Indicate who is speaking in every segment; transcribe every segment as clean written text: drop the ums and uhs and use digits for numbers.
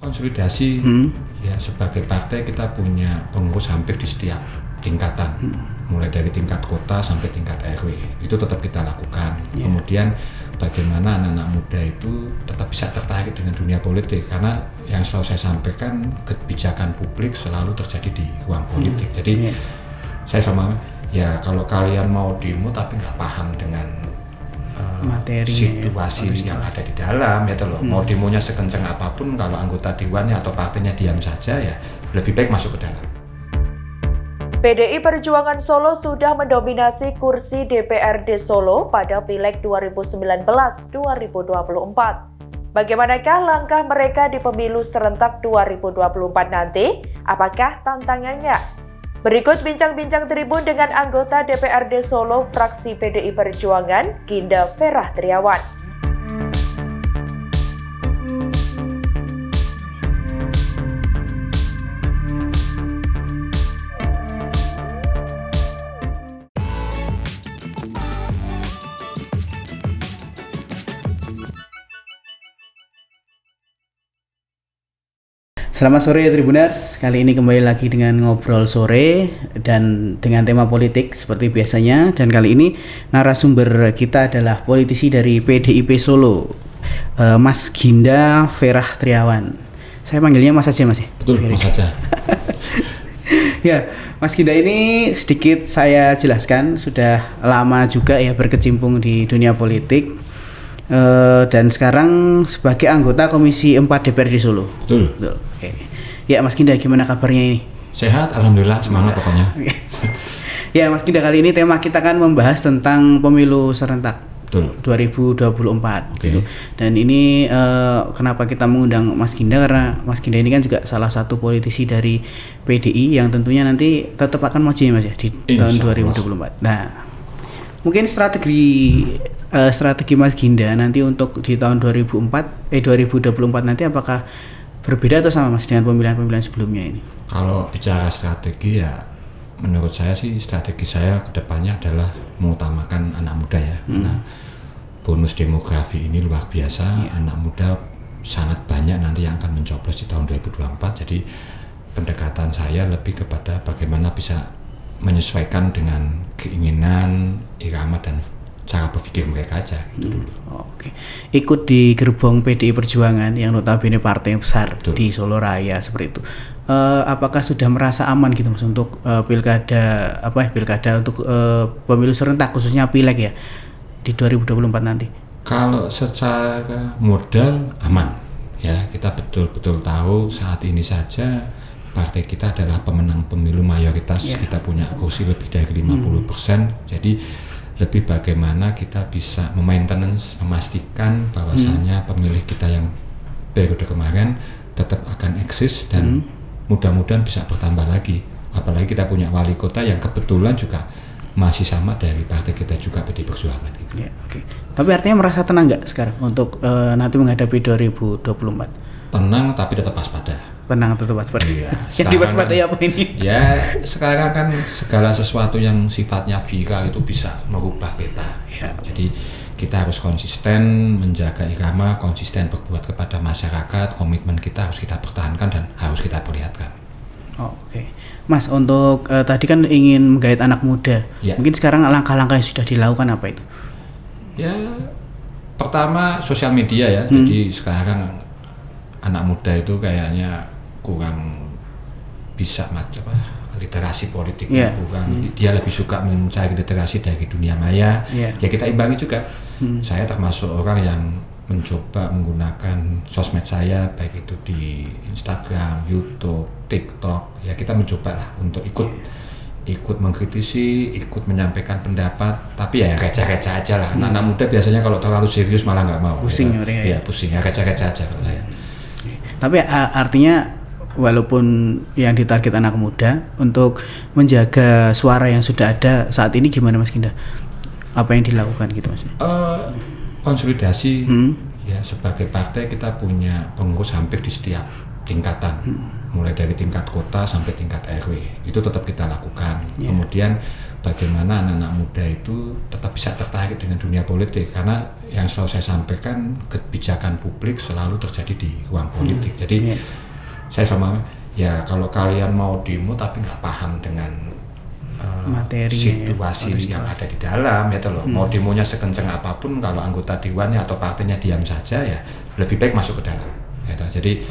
Speaker 1: konsolidasi ya, sebagai partai kita punya pengurus hampir di setiap tingkatan, mulai dari tingkat kota sampai tingkat RW, itu tetap kita lakukan. Kemudian bagaimana anak-anak muda itu tetap bisa tertarik dengan dunia politik, karena yang selalu saya sampaikan, kebijakan publik selalu terjadi di ruang politik. Jadi saya sama ya, kalau kalian mau demo tapi nggak paham dengan materi situasi yang ada di dalam ya loh, mau demonya sekencang apapun, kalau anggota dewannya atau partainya diam saja, ya lebih baik masuk ke dalam.
Speaker 2: PDI Perjuangan Solo sudah mendominasi kursi DPRD Solo pada Pileg 2019-2024. Bagaimanakah langkah mereka di pemilu serentak 2024 nanti? Apakah tantangannya? Berikut bincang-bincang Tribun dengan anggota DPRD Solo fraksi PDI Perjuangan, Ginda Ferah Triawan.
Speaker 3: Selamat sore Tribuners, kali ini kembali lagi dengan Ngobrol Sore dan dengan tema politik seperti biasanya. Dan kali ini narasumber kita adalah politisi dari PDIP Solo, Mas Ginda Ferah Triawan. Saya panggilnya Mas aja Mas ya?
Speaker 1: Betul, Mas aja.
Speaker 3: Ya, Mas Ginda ini sedikit saya jelaskan, sudah lama juga ya berkecimpung di dunia politik. Dan sekarang sebagai anggota Komisi 4 DPRD Solo.
Speaker 1: Betul.
Speaker 3: Oke. Ya Mas Ginda, gimana kabarnya ini?
Speaker 1: Sehat, alhamdulillah, semangat pokoknya.
Speaker 3: Ya Mas Ginda, kali ini tema kita kan membahas tentang pemilu serentak.
Speaker 1: Betul.
Speaker 3: 2024
Speaker 1: gitu.
Speaker 3: Dan ini kenapa kita mengundang Mas Ginda, karena Mas Ginda ini kan juga salah satu politisi dari PDI yang tentunya nanti tetap akan maju ya Mas ya di tahun 2024. Nah, mungkin strategi Mas Ginda nanti untuk di tahun 2024 nanti apakah berbeda atau sama Mas dengan pemilihan-pemilihan sebelumnya ini?
Speaker 1: Kalau bicara strategi ya, menurut saya sih strategi saya ke depannya adalah mengutamakan anak muda ya. Karena bonus demografi ini luar biasa, anak muda sangat banyak nanti yang akan mencoblos di tahun 2024. Jadi pendekatan saya lebih kepada bagaimana bisa menyesuaikan dengan keinginan, irama dan cara berpikir mereka aja itu dulu.
Speaker 3: Oke. Ikut di gerbong PDI Perjuangan yang notabene partai besar di Solo Raya seperti itu. Apakah sudah merasa aman gitu Mas untuk pilkada untuk pemilu serentak khususnya pileg ya di 2024 nanti?
Speaker 1: Kalau secara modal aman ya, kita betul-betul tahu saat ini saja partai kita adalah pemenang pemilu mayoritas, kita punya kursi lebih dari 50%. Jadi lebih bagaimana kita bisa memastikan bahwasannya pemilih kita yang periode kemarin tetap akan eksis dan mudah-mudahan bisa bertambah lagi. Apalagi kita punya wali kota yang kebetulan juga masih sama dari partai kita juga, PDI Perjuangan.
Speaker 3: Ya, oke. Tapi artinya merasa tenang nggak sekarang untuk nanti menghadapi 2024?
Speaker 1: Tenang tapi tetap waspada.
Speaker 3: Tenang tetap waspada.
Speaker 1: Iya.
Speaker 3: Yang diwaspadai apa ini?
Speaker 1: Ya, sekarang kan segala sesuatu yang sifatnya viral itu bisa merubah peta. Ya. Jadi kita harus konsisten menjaga irama, konsisten berbuat kepada masyarakat, komitmen kita harus kita pertahankan dan harus kita perlihatkan.
Speaker 3: Oke. Mas, untuk tadi kan ingin menggait anak muda. Ya. Mungkin sekarang langkah-langkah yang sudah dilakukan apa itu?
Speaker 1: Ya, pertama sosial media ya. Jadi sekarang anak muda itu kayaknya kurang bisa literasi politiknya, dia lebih suka mencari literasi dari dunia maya. Ya kita imbangi juga. Saya termasuk orang yang mencoba menggunakan sosmed saya, baik itu di Instagram, YouTube, TikTok. Ya kita mencoba lah untuk ikut mengkritisi, ikut menyampaikan pendapat, tapi ya receh-receh aja lah. Anak muda biasanya kalau terlalu serius malah nggak mau.
Speaker 3: Pusing
Speaker 1: ya pusing, ya receh-receh aja kalau saya.
Speaker 3: Tapi artinya walaupun yang ditarget anak muda, untuk menjaga suara yang sudah ada saat ini gimana Mas Ginda? Apa yang dilakukan gitu Mas?
Speaker 1: Konsolidasi ya, sebagai partai kita punya pengurus hampir di setiap tingkatan, mulai dari tingkat kota sampai tingkat RW, itu tetap kita lakukan. Kemudian bagaimana anak-anak muda itu tetap bisa tertarik dengan dunia politik, karena yang selalu saya sampaikan, kebijakan publik selalu terjadi di ruang politik. Jadi Saya sama ya kalau kalian mau demo tapi nggak paham dengan
Speaker 3: materi
Speaker 1: situasi yang ada di dalam ya loh. Mau demonya sekencang apapun kalau anggota dewannya atau partainya diam saja ya lebih baik masuk ke dalam. Ya, jadi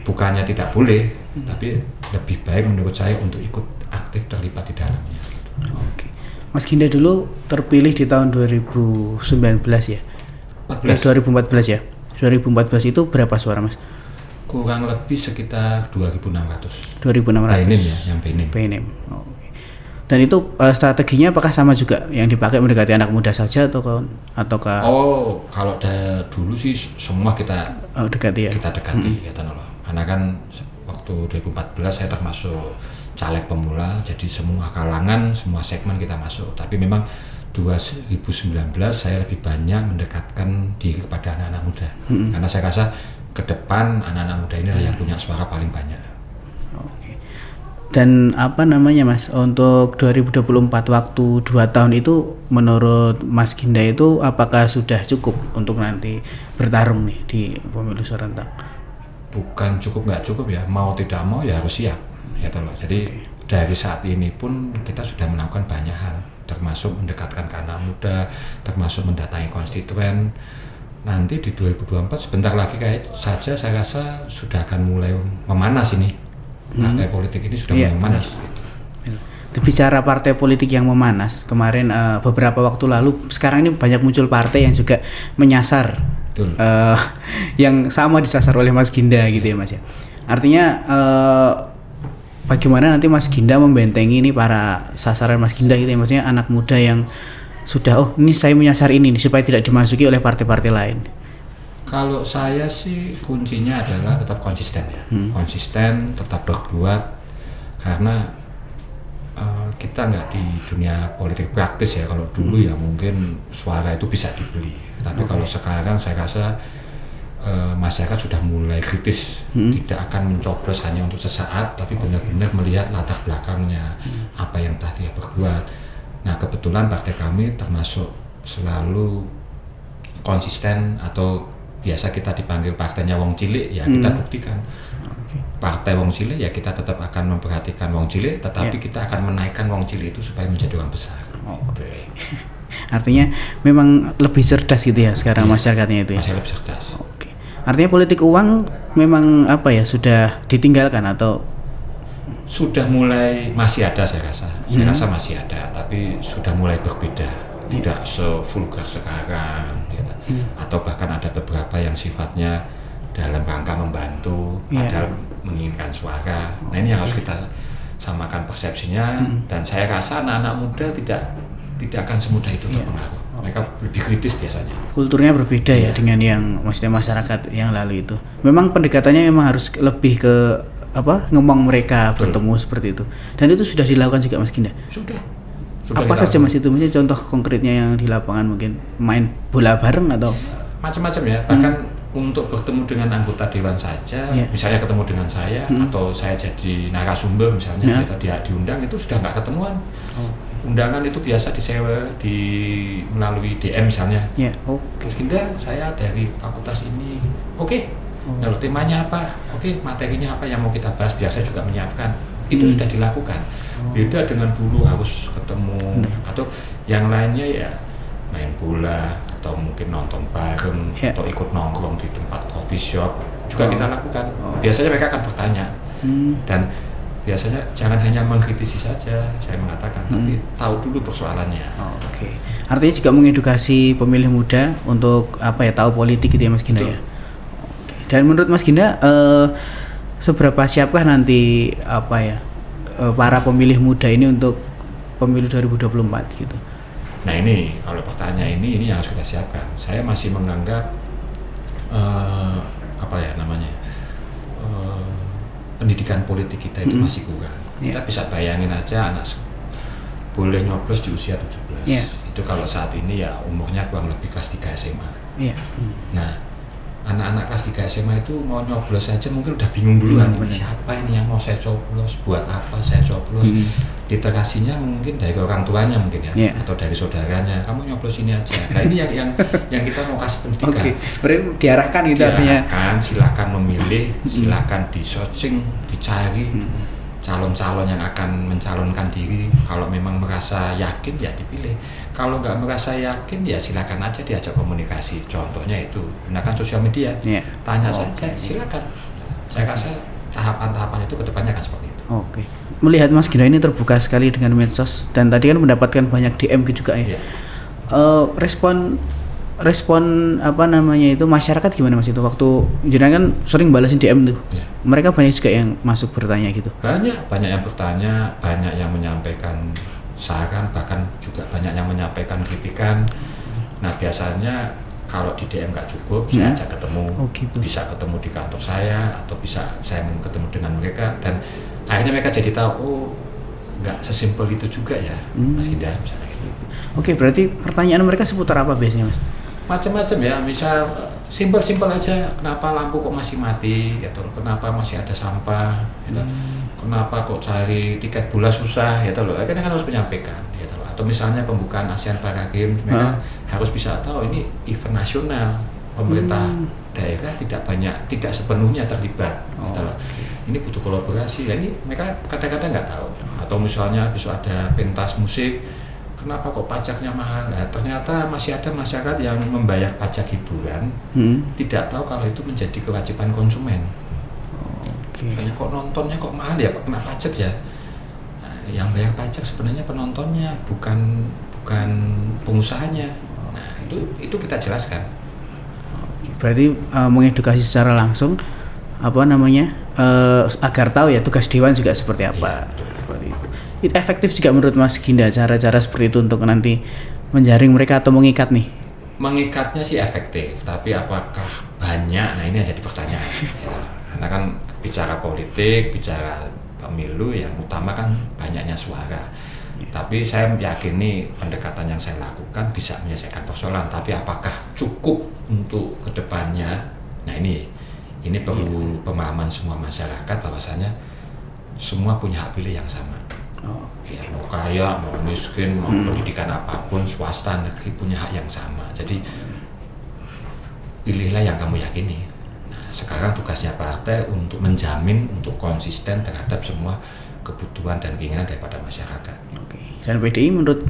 Speaker 1: bukannya tidak boleh, tapi lebih baik menurut saya untuk ikut aktif terlibat di dalamnya.
Speaker 3: Oke. Mas Ginda dulu terpilih di tahun 2019 ya? 2014 ya? 2014 itu berapa suara Mas?
Speaker 1: Kurang lebih sekitar 2.600.
Speaker 3: 2.600.
Speaker 1: PNM ya, yang PNM.
Speaker 3: PNM. Oke. Dan itu strateginya apakah sama juga yang dipakai mendekati anak muda saja ataukah?
Speaker 1: Oh, kalau dulu sih semua kita
Speaker 3: dekati ya.
Speaker 1: Kita dekati ya loh. Karena kan waktu 2014 saya termasuk caleg pemula, jadi semua kalangan, semua segmen kita masuk. Tapi memang 2019 saya lebih banyak mendekatkan diri kepada anak-anak muda. Karena saya rasa ke depan anak-anak muda inilah yang punya suara paling banyak.
Speaker 3: Oke. Dan Mas, untuk 2024 waktu 2 tahun itu menurut Mas Ginda itu apakah sudah cukup untuk nanti bertarung nih di pemilu serentak?
Speaker 1: Bukan cukup nggak cukup ya, mau tidak mau ya harus siap ya loh. Jadi dari saat ini pun kita sudah melakukan banyak hal, termasuk mendekatkan ke anak muda, termasuk mendatangi konstituen. Nanti di 2024 sebentar lagi kayak saja saya rasa sudah akan mulai memanas ini. Partai politik ini sudah mulai memanas. Gitu.
Speaker 3: Bicara partai politik yang memanas, kemarin beberapa waktu lalu, sekarang ini banyak muncul partai yang juga menyasar, yang sama disasar oleh Mas Ginda gitu ya Mas ya. Artinya bagaimana nanti Mas Ginda membentengi ini para sasaran Mas Ginda gitu ya, maksudnya anak muda yang sudah ini saya menyasar ini nih, supaya tidak dimasuki oleh partai-partai lain.
Speaker 1: Kalau saya sih kuncinya adalah tetap konsisten ya, konsisten, tetap berbuat, karena kita nggak di dunia politik praktis ya. Kalau dulu ya mungkin suara itu bisa dibeli, tapi kalau sekarang saya rasa masyarakat sudah mulai kritis, tidak akan mencoblos hanya untuk sesaat, tapi benar-benar melihat latar belakangnya, apa yang telah dia berbuat. Nah kebetulan partai kami termasuk selalu konsisten, atau biasa kita dipanggil partainya wong cilik ya, kita buktikan. Partai wong cilik ya kita tetap akan memperhatikan wong cilik, tetapi kita akan menaikkan wong cilik itu supaya menjadi orang besar.
Speaker 3: Artinya memang lebih cerdas gitu ya sekarang masyarakatnya itu ya.
Speaker 1: Masih lebih cerdas.
Speaker 3: Oke. Artinya politik uang memang sudah ditinggalkan atau
Speaker 1: sudah mulai, masih ada saya rasa. Saya rasa masih ada, tapi sudah mulai berbeda. Tidak sevulgar sekarang gitu. Atau bahkan ada beberapa yang sifatnya dalam rangka membantu, padahal menginginkan suara. Nah ini yang harus kita samakan persepsinya, dan saya rasa anak-anak muda tidak akan semudah itu terpengaruh. Mereka lebih kritis biasanya.
Speaker 3: Kulturnya berbeda ya dengan yang maksudnya masyarakat yang lalu itu. Memang pendekatannya memang harus lebih ke ngomong mereka bertemu seperti itu. Dan itu sudah dilakukan juga Mas Ginda?
Speaker 1: Sudah
Speaker 3: apa saja Mas itu? Mungkin contoh konkretnya yang di lapangan, mungkin main bola bareng atau
Speaker 1: macam-macam ya. Bahkan untuk bertemu dengan anggota dewan saja, misalnya ketemu dengan saya, atau saya jadi narasumber misalnya, kita diundang, itu sudah nggak ketemuan. Undangan itu biasa disewa melalui DM misalnya. Mas Ginda, saya dari fakultas ini. Lalu temanya apa? Materinya apa yang mau kita bahas? Biasa juga menyiapkan. Itu sudah dilakukan. Beda dengan dulu harus ketemu, atau yang lainnya ya main bola, atau mungkin nonton bareng, atau ikut nongkrong di tempat coffee shop juga kita lakukan. Biasanya mereka akan bertanya, dan biasanya jangan hanya mengkritisi saja, saya mengatakan, tapi tahu dulu persoalannya.
Speaker 3: Artinya juga mengedukasi pemilih muda untuk tahu politik gitu ya Mas Ginda ya. Dan menurut Mas Ginda, seberapa siapkah nanti para pemilih muda ini untuk pemilu 2024 gitu?
Speaker 1: Nah ini kalau pertanyaan ini yang harus kita siapkan. Saya masih menganggap pendidikan politik kita itu masih kurang. Kita bisa bayangin aja anak boleh nyoblos di usia 17. Itu kalau saat ini ya umurnya kurang lebih kelas 3 SMA. Nah anak-anak kelas 3 SMA itu mau nyoblos aja mungkin udah bingung duluan, siapa ini yang mau saya coblos, buat apa saya coblos. Literasinya mungkin dari orang tuanya mungkin ya, atau dari saudaranya, kamu nyoblos ini aja. Nah ini yang kita mau kasih pendidikan.
Speaker 3: Berarti diarahkan gitu artinya.
Speaker 1: Silakan memilih, silakan di-searching, dicari calon-calon yang akan mencalonkan diri. Kalau memang merasa yakin ya dipilih. Kalau nggak merasa yakin ya silakan aja diajak komunikasi. Contohnya itu gunakan sosial media, tanya saja, silakan. Saya rasa tahapan-tahapan itu kedepannya akan seperti itu.
Speaker 3: Oke. Melihat Mas Ginda ini terbuka sekali dengan medsos dan tadi kan mendapatkan banyak DM juga ya. Respon apa namanya itu masyarakat gimana Mas itu waktu jenengan kan sering balasin DM tuh. Mereka banyak juga yang masuk bertanya gitu.
Speaker 1: Banyak yang bertanya, banyak yang menyampaikan saran, bahkan juga banyak yang menyampaikan kritikan. Nah biasanya kalau di DM nggak cukup, saya ajak ketemu, bisa ketemu di kantor saya atau bisa saya ketemu dengan mereka dan akhirnya mereka jadi tahu nggak sesimpel itu juga ya, Mas Ginda misalnya gitu.
Speaker 3: Oke, berarti pertanyaan mereka seputar apa biasanya Mas?
Speaker 1: Macam-macam ya, misal simpel aja, kenapa lampu kok masih mati, atau kenapa masih ada sampah, gitu. Kenapa kok cari tiket bola susah, ya loh, kan harus menyampaikan, ya loh. Atau misalnya pembukaan ASEAN Para Games, mereka harus bisa tahu ini event nasional, pemerintah daerah tidak sepenuhnya terlibat, gitu loh. Ini butuh kolaborasi, ya ini mereka kadang-kadang nggak tahu. Atau misalnya besok ada pentas musik, kenapa kok pajaknya mahal? Nah, ternyata masih ada masyarakat yang membayar pajak hiburan, tidak tahu kalau itu menjadi kewajiban konsumen. Soalnya kok nontonnya kok mahal ya, kena pajak ya. Nah, yang bayar pajak sebenarnya penontonnya, bukan pengusahanya. Nah itu kita jelaskan.
Speaker 3: Berarti mengedukasi secara langsung agar tahu ya tugas dewan juga seperti apa. Seperti itu. Itu efektif juga menurut Mas Ginda cara-cara seperti itu untuk nanti menjaring mereka atau mengikat nih?
Speaker 1: Mengikatnya sih efektif, tapi apakah banyak? Nah ini jadi pertanyaan. Karena kan bicara politik, bicara pemilu yang utama kan banyaknya suara. Tapi saya yakini pendekatan yang saya lakukan bisa menyelesaikan persoalan. Tapi apakah cukup untuk kedepannya? Nah ini perlu pemahaman semua masyarakat bahwasanya semua punya hak pilih yang sama. Ya, mau kaya, mau miskin, mau pendidikan apapun, swasta, negeri punya hak yang sama. Jadi pilihlah yang kamu yakini. Nah, sekarang tugasnya partai untuk menjamin, untuk konsisten terhadap semua kebutuhan dan keinginan daripada masyarakat.
Speaker 3: Oke. Dan PDI menurut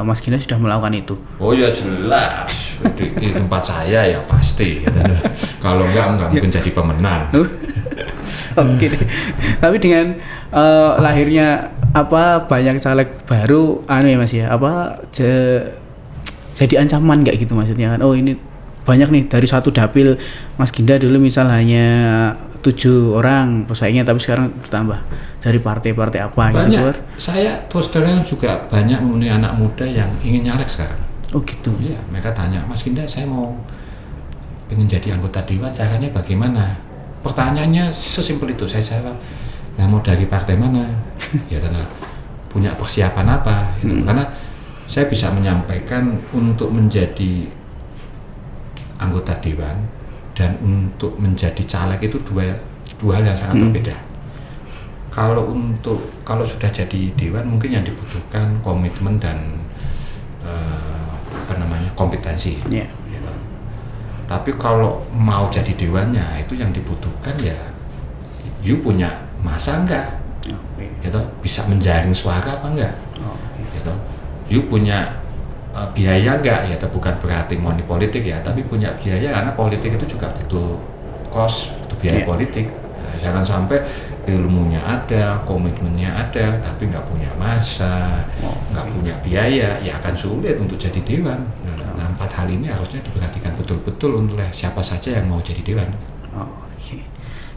Speaker 3: Mas Ginda sudah melakukan itu?
Speaker 1: Oh ya jelas, di tempat saya ya pasti. Kalau enggak mungkin jadi pemenang.
Speaker 3: Oke deh. Tapi dengan lahirnya banyak caleg baru ya Mas ya, jadi ancaman nggak gitu maksudnya kan? Oh ini banyak nih dari satu dapil Mas Ginda dulu misal hanya 7 orang pesaingnya, tapi sekarang bertambah dari partai-partai apa
Speaker 1: banyak.
Speaker 3: Gitu keluar.
Speaker 1: Saya terus terang juga banyak memenuhi anak muda yang ingin nyalek sekarang.
Speaker 3: Oh gitu.
Speaker 1: Iya, mereka tanya, Mas Ginda saya mau pengen jadi anggota dewan, caranya bagaimana? Pertanyaannya sesimpel itu, saya jawab, nah mau dari partai mana? Ya karena punya persiapan apa? Gitu. Karena saya bisa menyampaikan untuk menjadi anggota dewan dan untuk menjadi caleg itu dua hal yang sangat berbeda. Kalau sudah jadi dewan mungkin yang dibutuhkan komitmen dan kompetensi.
Speaker 3: Yeah.
Speaker 1: Gitu. Tapi kalau mau jadi dewannya itu yang dibutuhkan ya, you punya masa enggak? Gitu, bisa menjaring suara apa enggak? Gitu. You punya biaya enggak? Ya, bukan berarti money politik ya, tapi punya biaya karena politik itu juga butuh cost, butuh biaya politik. Nah, jangan sampai ilmunya ada, komitmennya ada, tapi nggak punya masa, nggak punya biaya, ya akan sulit untuk jadi dewan. Nah, 4 hal ini harusnya diperhatikan betul-betul oleh siapa saja yang mau jadi dewan.
Speaker 3: Oke.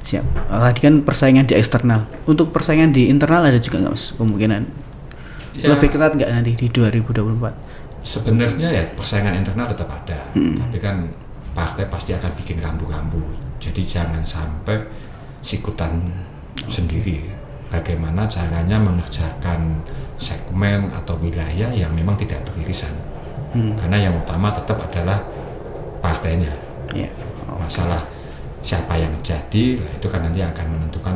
Speaker 3: Siap. Tadi kan persaingan di eksternal. Untuk persaingan di internal ada juga nggak Mas kemungkinan? Ya, lebih ketat nggak nanti di 2024?
Speaker 1: Sebenarnya ya persaingan internal tetap ada, tapi kan partai pasti akan bikin rambu-rambu. Jadi jangan sampai sikutan sendiri. Bagaimana caranya mengerjakan segmen atau wilayah yang memang tidak beririsan. Karena yang utama tetap adalah partainya.
Speaker 3: Ya.
Speaker 1: Masalah siapa yang jadi, lah itu kan nanti akan menentukan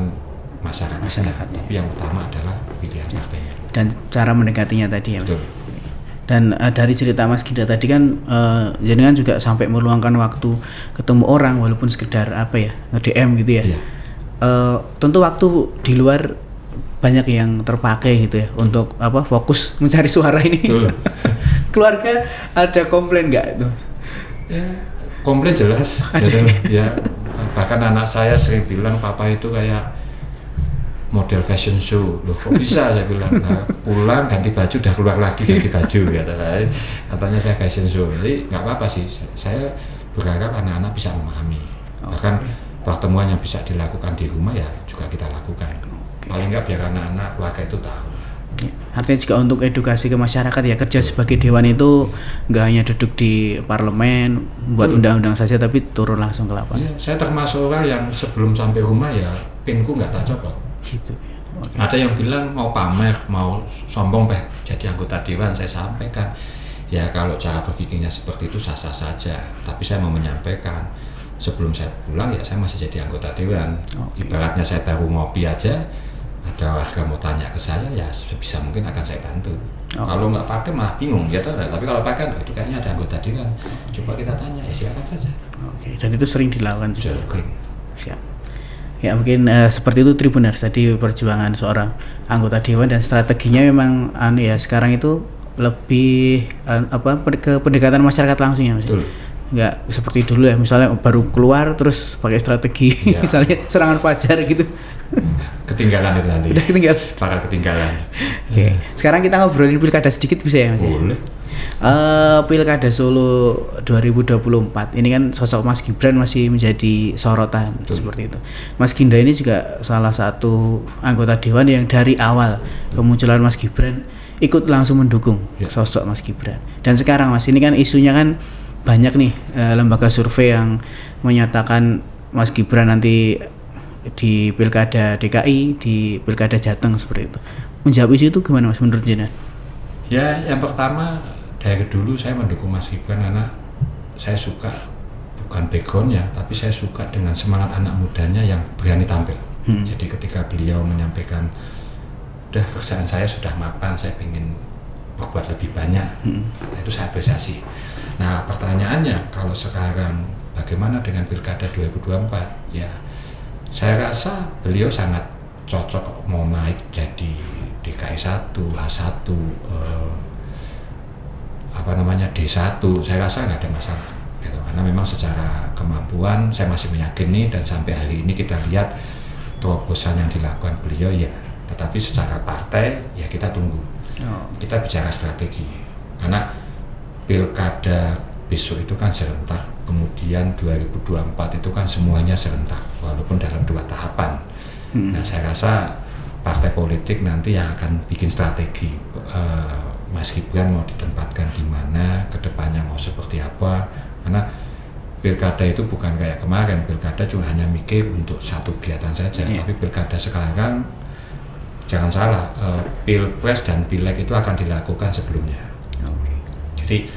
Speaker 1: masyarakatnya. Tapi yang utama adalah pilihan partai.
Speaker 3: Dan cara mendekatinya tadi ya.
Speaker 1: Betul.
Speaker 3: Dan dari cerita Mas Ginda tadi kan jenengan juga sampai meluangkan waktu ketemu orang walaupun sekedar nge-DM gitu ya.
Speaker 1: Iya.
Speaker 3: Tentu waktu di luar banyak yang terpakai gitu ya untuk fokus mencari suara ini. Keluarga ada komplain nggak itu?
Speaker 1: Ya, komplain jelas. Gitu. Ya, bahkan anak saya sering bilang papa itu kayak model fashion show. Loh kok bisa, saya bilang. Nah, pulang ganti baju udah keluar lagi ganti baju katanya saya fashion show. Jadi nggak apa-apa sih. Saya berharap anak-anak bisa memahami. Bahkan pertemuan yang bisa dilakukan di rumah ya juga kita lakukan. Paling nggak biar anak-anak keluarga itu tahu.
Speaker 3: Ya, artinya juga untuk edukasi ke masyarakat ya, kerja sebagai dewan itu nggak hanya duduk di parlemen buat undang-undang saja, tapi turun langsung ke lapangan.
Speaker 1: Ya, saya termasuk orang yang sebelum sampai rumah ya pinku nggak tak copot.
Speaker 3: Gitu. Okay.
Speaker 1: Ada yang bilang mau pamer, mau sombong jadi anggota dewan, saya sampaikan ya kalau cara berpikirnya seperti itu sah-sah saja, tapi saya mau menyampaikan sebelum saya pulang ya saya masih jadi anggota dewan. Ibaratnya saya baru ngopi aja, ada warga mau tanya ke saya ya sebisa mungkin akan saya bantu. Kalau nggak pakai malah bingung gitu. Tapi kalau pakai itu kayaknya ada anggota dewan, coba kita tanya, ya silakan saja.
Speaker 3: Oke, dan itu sering dilakukan juga. Siap. Ya mungkin seperti itu Tribuners, tadi perjuangan seorang anggota dewan dan strateginya memang sekarang itu lebih ke pendekatan masyarakat langsung ya Mas. Nggak seperti dulu ya, misalnya baru keluar terus pakai strategi misalnya serangan fajar gitu.
Speaker 1: Ketinggalan itu nanti.
Speaker 3: Udah ketinggalan.
Speaker 1: Bakal ketinggalan.
Speaker 3: Oke. Sekarang kita ngobrolin pilkada sedikit bisa ya Mas?
Speaker 1: Boleh.
Speaker 3: Pilkada Solo 2024 ini kan sosok Mas Gibran masih menjadi sorotan. Betul. Seperti itu. Mas Ginda ini juga salah satu anggota dewan yang dari awal kemunculan Mas Gibran ikut langsung mendukung sosok Mas Gibran. Dan sekarang Mas, ini kan isunya kan banyak nih lembaga survei yang menyatakan Mas Gibran nanti di pilkada DKI, di pilkada Jateng seperti itu. Menjawab isu itu gimana Mas menurut Jenderal?
Speaker 1: Ya, yang pertama dari dulu saya mendukung Mas Gibran karena saya suka bukan backgroundnya, tapi saya suka dengan semangat anak mudanya yang berani tampil. Jadi ketika beliau menyampaikan, udah kerjaan saya sudah mapan, saya ingin berbuat lebih banyak, itu saya apresiasi. Nah pertanyaannya, kalau sekarang bagaimana dengan pilkada 2024? Ya, saya rasa beliau sangat cocok mau naik jadi DKI 1, H1, D1, saya rasa nggak ada masalah gitu. Karena memang secara kemampuan saya masih meyakini dan sampai hari ini kita lihat terobosan yang dilakukan beliau ya, tetapi secara partai ya kita tunggu. Kita bicara strategi karena pilkada besok itu kan serentak, kemudian 2024 itu kan semuanya serentak walaupun dalam 2 tahapan. Nah saya rasa partai politik nanti yang akan bikin strategi Mas Gibran mau ditempatkan di mana, kedepannya mau seperti apa, karena pilkada itu bukan kayak kemarin, pilkada cuma hanya mikir untuk satu kegiatan saja, tapi pilkada sekarang jangan salah, pilpres dan pileg itu akan dilakukan sebelumnya. Jadi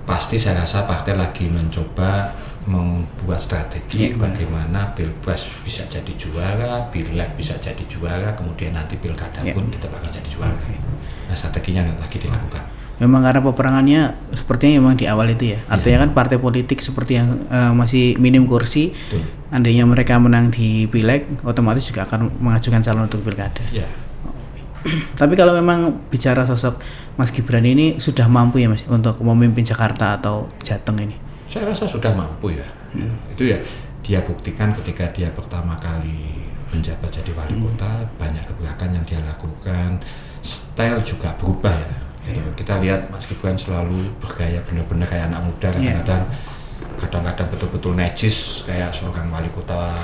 Speaker 1: pasti saya rasa partai lagi mencoba membuat strategi bagaimana pilpres bisa jadi juara, pileg bisa jadi juara, kemudian nanti pilkada pun kita bakal jadi juara. Nah strateginya lagi dilakukan.
Speaker 3: Memang karena peperangannya sepertinya memang di awal itu ya. Artinya kan partai politik seperti yang masih minim kursi, andainya mereka menang di pileg, otomatis juga akan mengajukan calon untuk pilkada. Tapi kalau memang bicara sosok Mas Gibran ini sudah mampu ya Mas untuk memimpin Jakarta atau Jateng ini?
Speaker 1: Saya rasa sudah mampu ya. Itu ya dia buktikan ketika dia pertama kali menjabat jadi wali kota, banyak gebrakan yang dia lakukan, style juga berubah ya. Kita lihat Mas Gibran selalu bergaya benar-benar kayak anak muda, kadang-kadang betul-betul necis kayak seorang wali kota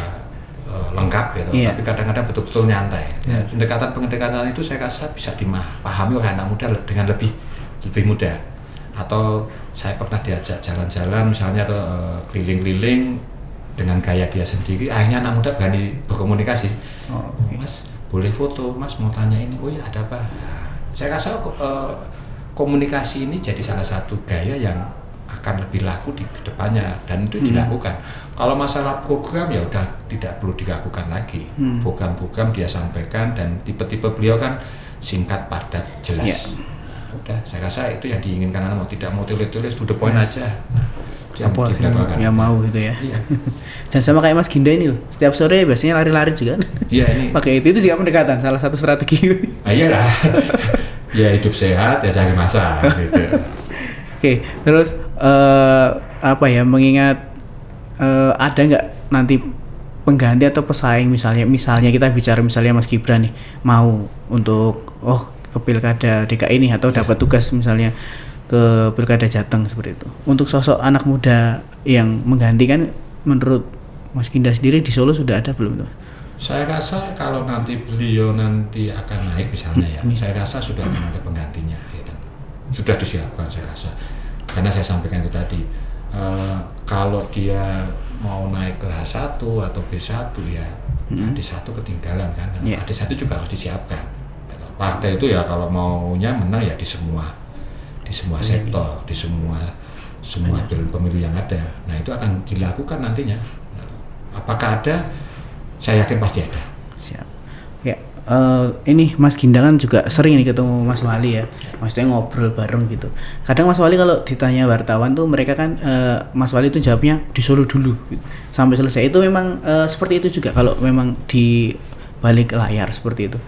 Speaker 1: lengkap gitu, tapi kadang-kadang betul-betul nyantai. Pendekatan itu saya rasa bisa dipahami oleh anak muda dengan lebih mudah. Atau saya pernah diajak jalan-jalan misalnya atau keliling-keliling dengan gaya dia sendiri, akhirnya anak muda berani berkomunikasi. Mas boleh foto, Mas mau tanya ini, oh ya ada apa? Saya rasa komunikasi ini jadi salah satu gaya yang akan lebih laku di kedepannya, dan itu dilakukan. Kalau masalah program ya udah tidak perlu dilakukan lagi. Program-program dia sampaikan, dan tipe-tipe beliau kan singkat, padat, jelas. Nah, udah, saya rasa itu yang diinginkan, anak tidak mau tulis-tulis, to the point aja. Nah,
Speaker 3: apa yang mau gitu ya.
Speaker 1: Iya.
Speaker 3: Dan sama kayak Mas Ginda ini loh, setiap sore biasanya lari-lari juga.
Speaker 1: Iya, ini.
Speaker 3: Pakai itu juga pendekatan, salah satu strategi.
Speaker 1: Iyalah. Ya hidup sehat ya cari masak gitu.
Speaker 3: Oke, terus apa ya, mengingat ada nggak nanti pengganti atau pesaing, misalnya kita bicara misalnya Mas Gibran nih mau untuk ke Pilkada DKI ini, atau dapat tugas misalnya ke Pilkada Jateng seperti itu. Untuk sosok anak muda yang menggantikan, menurut Mas Ginda sendiri di Solo sudah ada belum?
Speaker 1: Saya rasa kalau nanti beliau nanti akan naik misalnya saya rasa sudah akan ada penggantinya, gitu. Sudah disiapkan saya rasa. Karena saya sampaikan itu tadi, kalau dia mau naik ke H1 atau B1 ya D1 ketinggalan kan. D1 juga harus disiapkan. Partai itu ya kalau maunya menang ya di semua sektor, di semua pemilu yang ada. Nah itu akan dilakukan nantinya. Apakah ada? Saya yakin pasti ada.
Speaker 3: Siap. Ya, ini Mas Ginda kan juga sering nih ketemu Mas Wali ya. Maksudnya ngobrol bareng gitu. Kadang Mas Wali kalau ditanya wartawan tuh mereka kan Mas Wali tuh jawabnya di Solo dulu gitu, sampai selesai. Itu memang seperti itu juga kalau memang di balik layar seperti itu.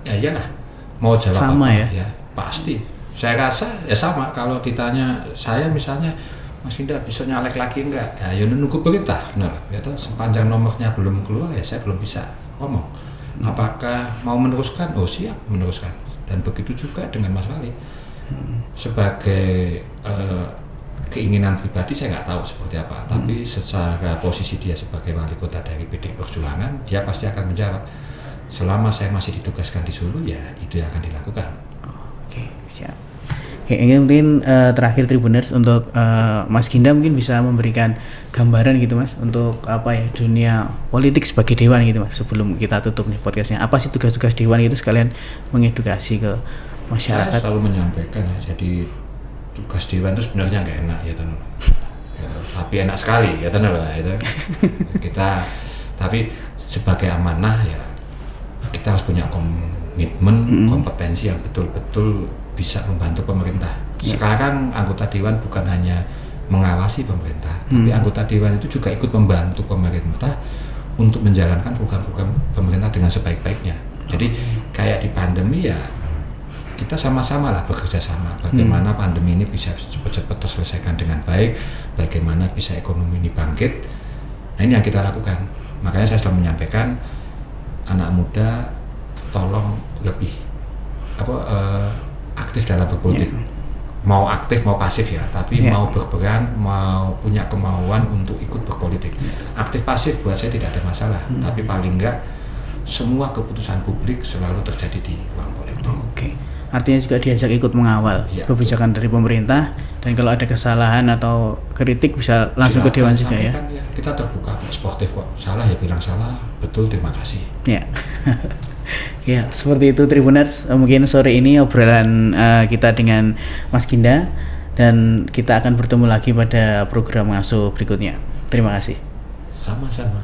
Speaker 1: Ya iyalah. Mau jawab
Speaker 3: sama
Speaker 1: apa
Speaker 3: ya?
Speaker 1: Pasti. Saya rasa ya sama. Kalau ditanya saya misalnya, Mas Ginda bisa nyalek lagi enggak? Ya nunggu perintah. Ya sepanjang nomornya belum keluar ya saya belum bisa ngomong. Apakah mau meneruskan? Oh siap meneruskan. Dan begitu juga dengan Mas Wali. Sebagai keinginan pribadi saya nggak tahu seperti apa. Tapi secara posisi dia sebagai wali kota dari PDI Perjuangan, dia pasti akan menjawab. Selama saya masih ditugaskan di Solo ya itu yang akan dilakukan.
Speaker 3: Oke, siap. Oke, ini mungkin terakhir Tribuners, untuk Mas Ginda mungkin bisa memberikan gambaran gitu Mas, untuk apa ya, dunia politik sebagai dewan gitu Mas, sebelum kita tutup nih podcastnya. Apa sih tugas-tugas dewan itu, sekalian mengedukasi ke masyarakat?
Speaker 1: Saya selalu menyampaikan ya, jadi tugas dewan itu sebenarnya nggak enak ya teman. Tapi enak sekali ya teman lah itu. Tapi sebagai amanah ya kita harus punya komitmen, kompetensi yang betul-betul bisa membantu pemerintah. Sekarang anggota dewan bukan hanya mengawasi pemerintah, tapi anggota dewan itu juga ikut membantu pemerintah untuk menjalankan program-program pemerintah dengan sebaik-baiknya. Jadi kayak di pandemi ya kita sama-sama lah bekerja sama. Bagaimana pandemi ini bisa cepat-cepat terselesaikan dengan baik, bagaimana bisa ekonomi ini bangkit. Nah ini yang kita lakukan. Makanya saya selalu menyampaikan, anak muda tolong lebih aktif dalam berpolitik. Mau aktif mau pasif ya, tapi mau berperan, mau punya kemauan untuk ikut berpolitik. Aktif pasif buat saya tidak ada masalah, tapi paling enggak semua keputusan publik selalu terjadi di ruang politik.
Speaker 3: Oke. Artinya juga diajak ikut mengawal kebijakan dari pemerintah, dan kalau ada kesalahan atau kritik bisa langsung ke dewan juga ya.
Speaker 1: Kita terbuka, sportif kok. Salah ya bilang salah, betul terima kasih.
Speaker 3: Ya. Ya, seperti itu Tribuners. Mungkin sore ini obrolan kita dengan Mas Ginda, dan kita akan bertemu lagi pada program Ngaso berikutnya. Terima kasih.
Speaker 1: Sama-sama.